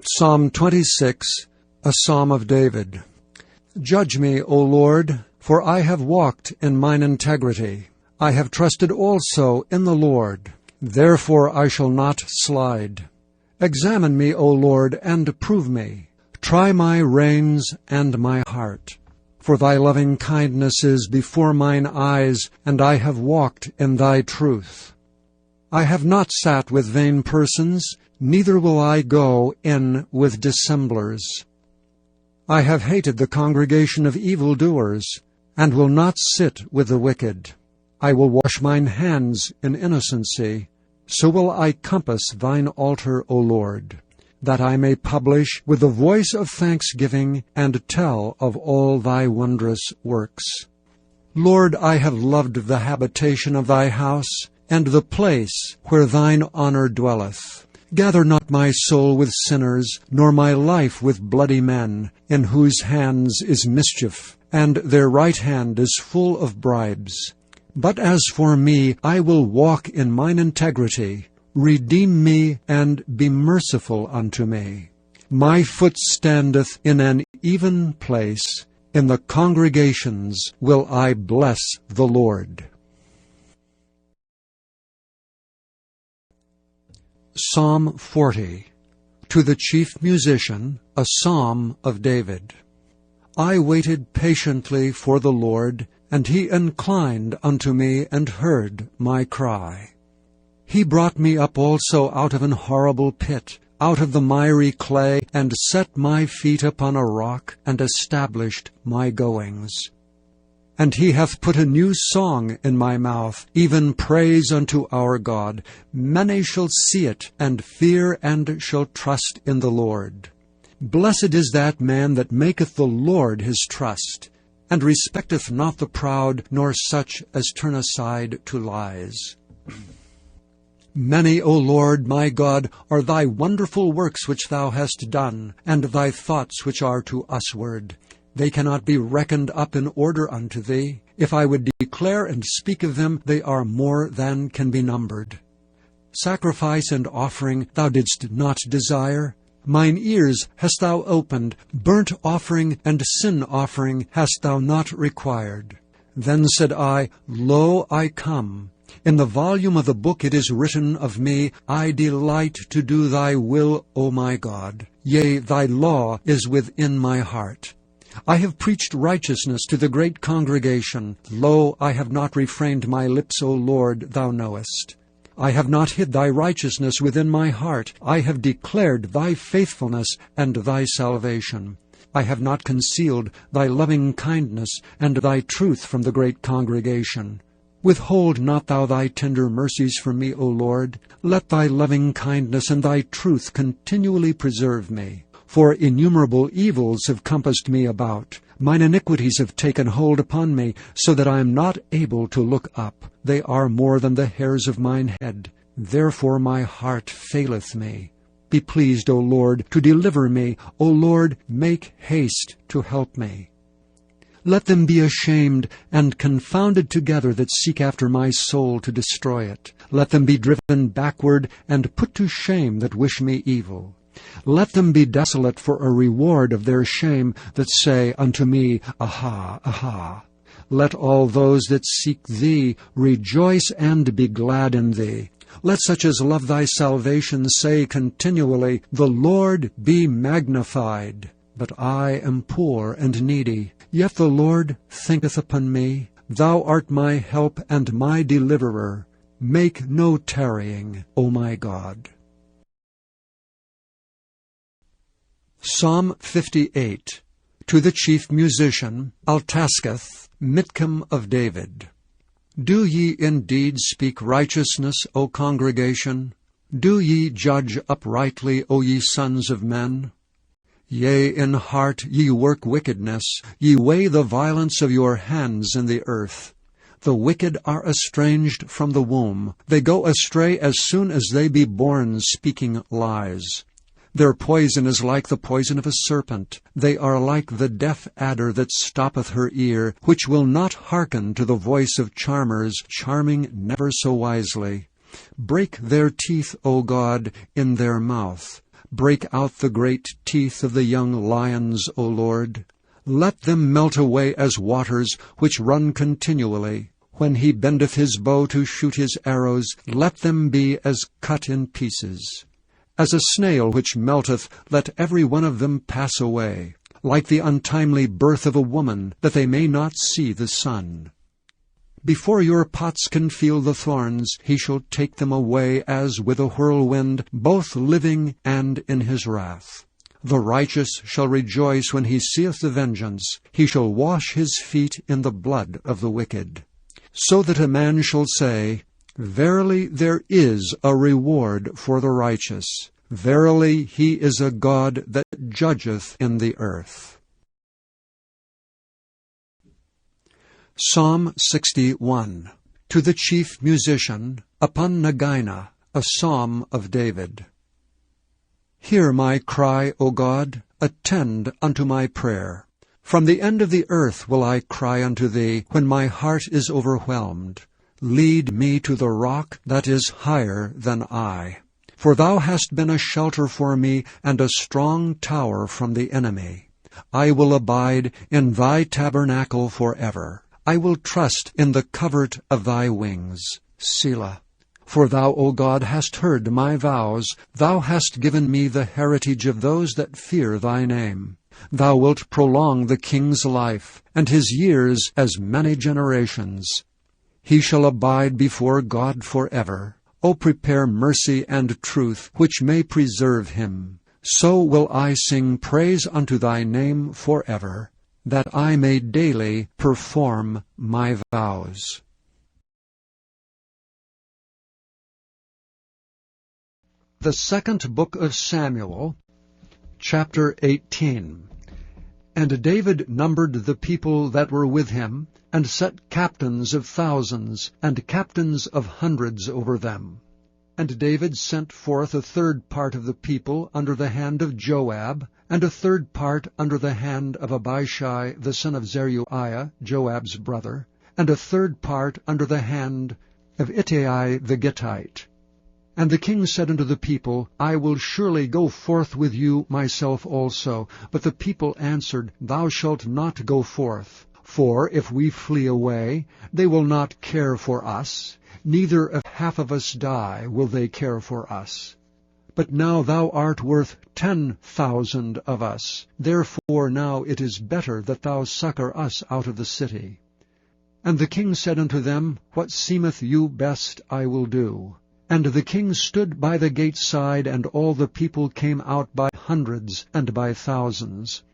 Psalm 26, a psalm of David. Judge me, O Lord, for I have walked in mine integrity. I have trusted also in the Lord. Therefore I shall not slide. Examine me, O Lord, and prove me. Try my reins and my heart. For thy loving kindness is before mine eyes, and I have walked in thy truth. I have not sat with vain persons, neither will I go in with dissemblers. I have hated the congregation of evildoers, and will not sit with the wicked. I will wash mine hands in innocency. So will I compass thine altar, O Lord, that I may publish with the voice of thanksgiving and tell of all thy wondrous works. Lord, I have loved the habitation of thy house, and the place where thine honor dwelleth. Gather not my soul with sinners, nor my life with bloody men, in whose hands is mischief, and their right hand is full of bribes. But as for me, I will walk in mine integrity. Redeem me, and be merciful unto me. My foot standeth in an even place. In the congregations will I bless the Lord. Psalm 40. To the chief musician, a psalm of David. I waited patiently for the Lord, and he inclined unto me and heard my cry. He brought me up also out of an horrible pit, out of the miry clay, and set my feet upon a rock, and established my goings. And he hath put a new song in my mouth, even praise unto our God. Many shall see it, and fear, and shall trust in the Lord. Blessed is that man that maketh the Lord his trust, and respecteth not the proud, nor such as turn aside to lies. Many, O Lord, my God, are thy wonderful works which thou hast done, and thy thoughts which are to usward. They cannot be reckoned up in order unto thee. If I would declare and speak of them, they are more than can be numbered. Sacrifice and offering thou didst not desire. Mine ears hast thou opened. Burnt offering and sin offering hast thou not required. Then said I, Lo, I come. In the volume of the book it is written of me, I delight to do thy will, O my God. Yea, thy law is within my heart. I have preached righteousness to the great congregation. Lo, I have not refrained my lips, O Lord, thou knowest. I have not hid thy righteousness within my heart. I have declared thy faithfulness and thy salvation. I have not concealed thy loving kindness and thy truth from the great congregation. Withhold not thou thy tender mercies from me, O Lord. Let thy loving kindness and thy truth continually preserve me. For innumerable evils have compassed me about. Mine iniquities have taken hold upon me, so that I am not able to look up. They are more than the hairs of mine head. Therefore my heart faileth me. Be pleased, O Lord, to deliver me. O Lord, make haste to help me. Let them be ashamed and confounded together that seek after my soul to destroy it. Let them be driven backward and put to shame that wish me evil. Let them be desolate for a reward of their shame that say unto me, Aha, aha. Let all those that seek thee rejoice and be glad in thee. Let such as love thy salvation say continually, The Lord be magnified. But I am poor and needy, yet the Lord thinketh upon me. Thou art my help and my deliverer. Make no tarrying, O my God. Psalm 58. To the chief musician, Altaschith, Mitchem of David. Do ye indeed speak righteousness, O congregation? Do ye judge uprightly, O ye sons of men? Yea, in heart ye work wickedness, ye weigh the violence of your hands in the earth. The wicked are estranged from the womb. They go astray as soon as they be born, speaking lies. Their poison is like the poison of a serpent. They are like the deaf adder that stoppeth her ear, which will not hearken to the voice of charmers, charming never so wisely. Break their teeth, O God, in their mouth. Break out the great teeth of the young lions, O Lord. Let them melt away as waters which run continually. When he bendeth his bow to shoot his arrows, let them be as cut in pieces. As a snail which melteth, let every one of them pass away, like the untimely birth of a woman, that they may not see the sun. Before your pots can feel the thorns, he shall take them away as with a whirlwind, both living and in his wrath. The righteous shall rejoice when he seeth the vengeance. He shall wash his feet in the blood of the wicked. So that a man shall say, Verily there is a reward for the righteous. Verily he is a God that judgeth in the earth. Psalm 61. To the chief musician, upon Nagina, a psalm of David. Hear my cry, O God, attend unto my prayer. From the end of the earth will I cry unto thee, when my heart is overwhelmed. Lead me to the rock that is higher than I. For thou hast been a shelter for me, and a strong tower from the enemy. I will abide in thy tabernacle forever. I will trust in the covert of thy wings. Selah. For thou, O God, hast heard my vows. Thou hast given me the heritage of those that fear thy name. Thou wilt prolong the king's life, and his years as many generations. He shall abide before God forever. O prepare mercy and truth, which may preserve him. So will I sing praise unto thy name forever, that I may daily perform my vows. The second book of Samuel, chapter 18. And David numbered the people that were with him, and set captains of thousands, and captains of hundreds over them. And David sent forth a third part of the people under the hand of Joab, and a third part under the hand of Abishai the son of Zeruiah, Joab's brother, and a third part under the hand of Ittai the Gittite. And the king said unto the people, I will surely go forth with you myself also. But the people answered, Thou shalt not go forth. For if we flee away, they will not care for us, neither if half of us die will they care for us. But now thou art worth 10,000 of us. Therefore now it is better that thou succor us out of the city. And the king said unto them, What seemeth you best I will do. And the king stood by the gate side, and all the people came out by hundreds and by thousands.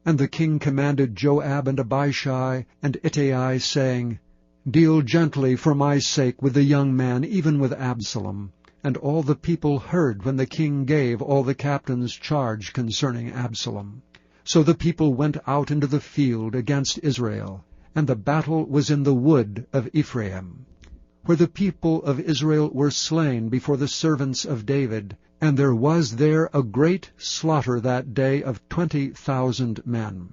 And the king commanded Joab and Abishai and Ittai, saying, Deal gently for my sake with the young man, even with Absalom. And all the people heard when the king gave all the captains charge concerning Absalom. So the people went out into the field against Israel, and the battle was in the wood of Ephraim, where the people of Israel were slain before the servants of David. And there was there a great slaughter that day of 20,000 men.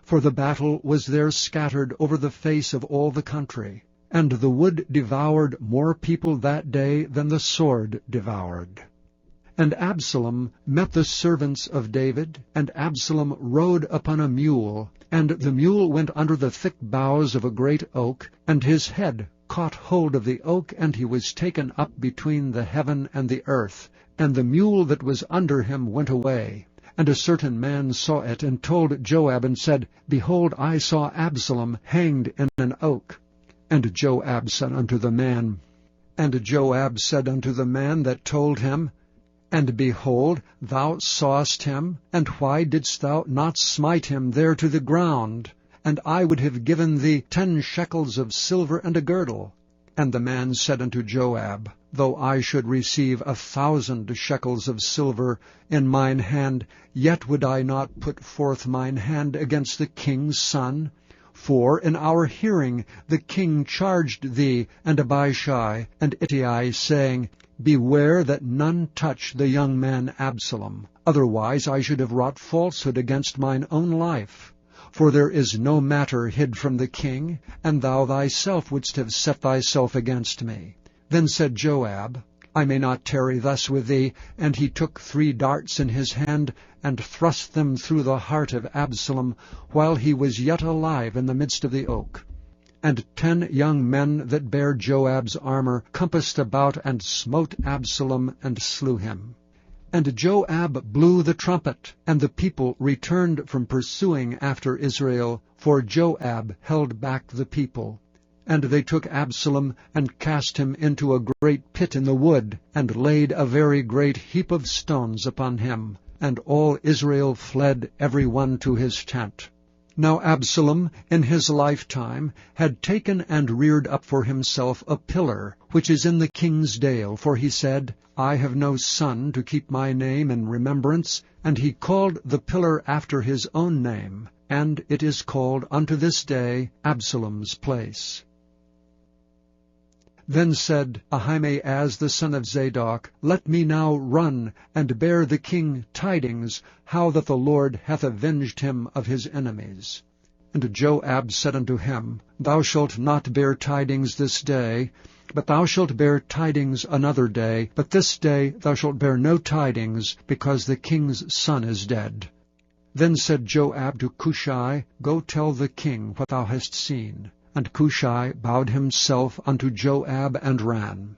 For the battle was there scattered over the face of all the country, and the wood devoured more people that day than the sword devoured. And Absalom met the servants of David, and Absalom rode upon a mule, and the mule went under the thick boughs of a great oak, and his head caught hold of the oak, and he was taken up between the heaven and the earth, and the mule that was under him went away. And a certain man saw it, and told Joab, and said, Behold, I saw Absalom hanged in an oak. And Joab said unto the man that told him, And behold, thou sawest him, and why didst thou not smite him there to the ground? And I would have given thee 10 shekels of silver and a girdle. And the man said unto Joab, Though I should receive 1,000 shekels of silver in mine hand, yet would I not put forth mine hand against the king's son. For in our hearing the king charged thee and Abishai and Ittai, saying, Beware that none touch the young man Absalom. Otherwise I should have wrought falsehood against mine own life. For there is no matter hid from the king, and thou thyself wouldst have set thyself against me. Then said Joab, I may not tarry thus with thee. And he took 3 darts in his hand, and thrust them through the heart of Absalom, while he was yet alive in the midst of the oak. And 10 young men that bare Joab's armor compassed about, and smote Absalom, and slew him. And Joab blew the trumpet, and the people returned from pursuing after Israel, for Joab held back the people. And they took Absalom, and cast him into a great pit in the wood, and laid a very great heap of stones upon him. And all Israel fled every one to his tent. Now Absalom, in his lifetime, had taken and reared up for himself a pillar, which is in the king's dale, for he said, I have no son to keep my name in remembrance. And he called the pillar after his own name, and it is called unto this day Absalom's place. Then said Ahimaaz the son of Zadok, Let me now run, and bear the king tidings, how that the Lord hath avenged him of his enemies. And Joab said unto him, Thou shalt not bear tidings this day, but thou shalt bear tidings another day. But this day thou shalt bear no tidings, because the king's son is dead. Then said Joab to Cushai, Go tell the king what thou hast seen. And Cushai bowed himself unto Joab, and ran.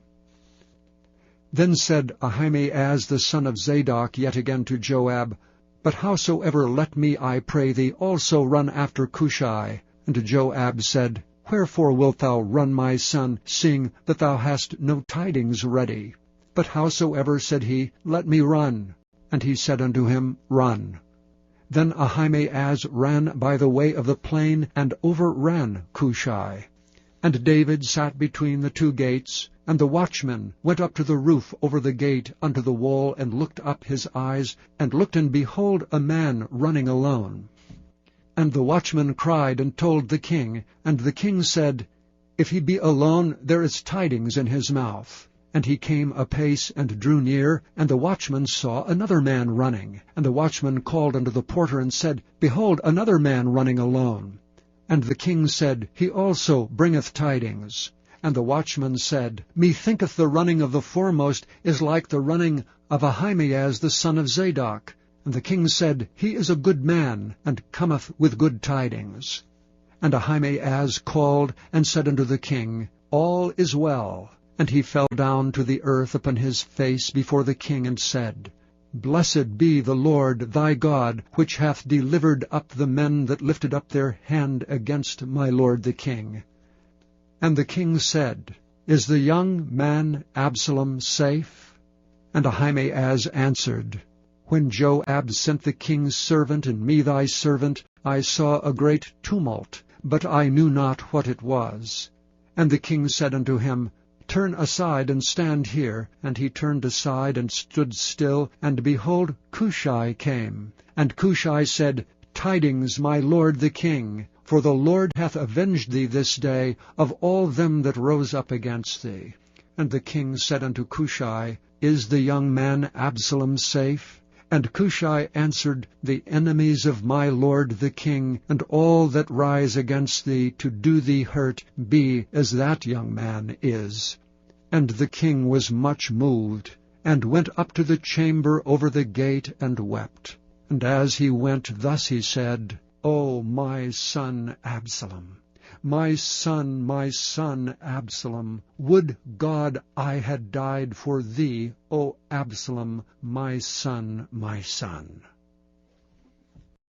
Then said Ahimaaz the son of Zadok yet again to Joab, But howsoever let me, I pray thee, also run after Cushai. And Joab said, Wherefore wilt thou run, my son, seeing that thou hast no tidings ready? But howsoever, said he, let me run. And he said unto him, Run. Then Ahimaaz ran by the way of the plain, and overran Cushai. And David sat between the 2 gates, and the watchman went up to the roof over the gate unto the wall, and looked up his eyes, and looked, and behold, a man running alone. And the watchman cried and told the king, and the king said, If he be alone, there is tidings in his mouth. And he came apace, and drew near, and the watchman saw another man running. And the watchman called unto the porter, and said, Behold, another man running alone. And the king said, He also bringeth tidings. And the watchman said, Methinketh the running of the foremost is like the running of Ahimaaz the son of Zadok. And the king said, He is a good man, and cometh with good tidings. And Ahimaaz called, and said unto the king, All is well. And he fell down to the earth upon his face before the king, and said, Blessed be the Lord thy God, which hath delivered up the men that lifted up their hand against my lord the king. And the king said, Is the young man Absalom safe? And Ahimaaz answered, When Joab sent the king's servant and me thy servant, I saw a great tumult, but I knew not what it was. And the king said unto him, Turn aside, and stand here. And he turned aside, and stood still, and behold, Cushai came. And Cushai said, Tidings, my lord the king, for the Lord hath avenged thee this day of all them that rose up against thee. And the king said unto Cushai, Is the young man Absalom safe? And Cushai answered, The enemies of my lord the king, and all that rise against thee to do thee hurt, be as that young man is. And the king was much moved, and went up to the chamber over the gate, and wept. And as he went, thus he said, O my son Absalom, my son Absalom, would God I had died for thee, O Absalom, my son, my son.